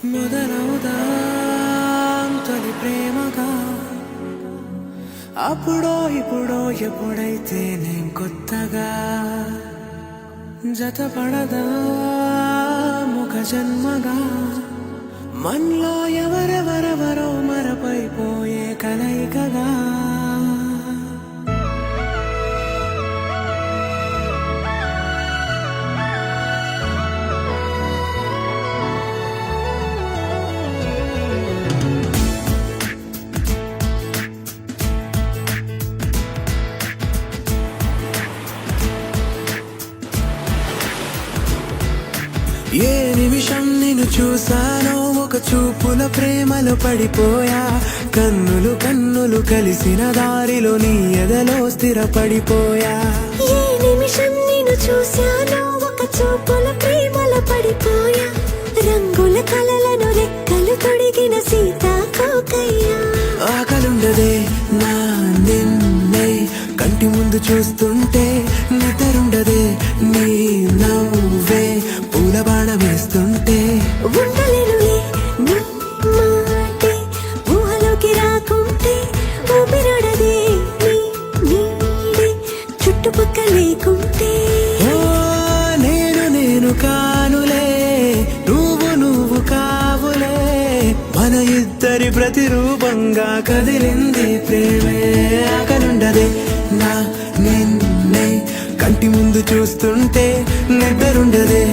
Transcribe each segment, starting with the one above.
మొదలవుదాం తొలి ప్రేమగా, అప్పుడో ఇప్పుడో ఎప్పుడైతే నేను కొత్తగా జతపడదా ముఖ జన్మగా, మనలో ఎవరెవరెవరో మరపైపోయే కలయికగా. ఏ నిమిషం నిన్ను చూసానో ఒక చూపుల ప్రేమలో పడిపోయా, కన్నులు కన్నులు కలిసిన దారిలో నీ ఎదలో స్థిరపడిపోయా. ఏ నిమిషం నిన్ను చూసానో ఒక చూపుల ప్రేమలో పడిపోయా, రంగుల కలలను రెక్కలు తొడిగిన సీతాకోకయ్యా. ఆకలుండదే నా నిన్నే కంటి ముందు చూస్తుంటే, నిద్రుండదే నీ నవ్వే పూల బాణం వేస్తుంటే. ఉండలేనులే నీ మాటే ఊహలోకి రాకుంటే, ఊపిరాడదే నీ నీడే చుట్టుపక్క లేకుంటే. ఓ నేను కానులే, నువ్వు కావులే, మన ఇద్దరి ప్రతిరూపంగా కదిలింది ప్రేమే. ఆకలుండదే నా నిన్నే కంటి ముందు చూస్తుంటే, నిద్రుండదే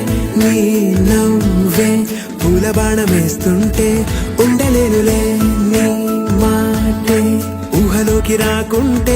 నీ నవ్వే పూల బాణం వేస్తుంటే. ఉండలేనులే నీ మాటే ఊహలోకి రాకుంటే,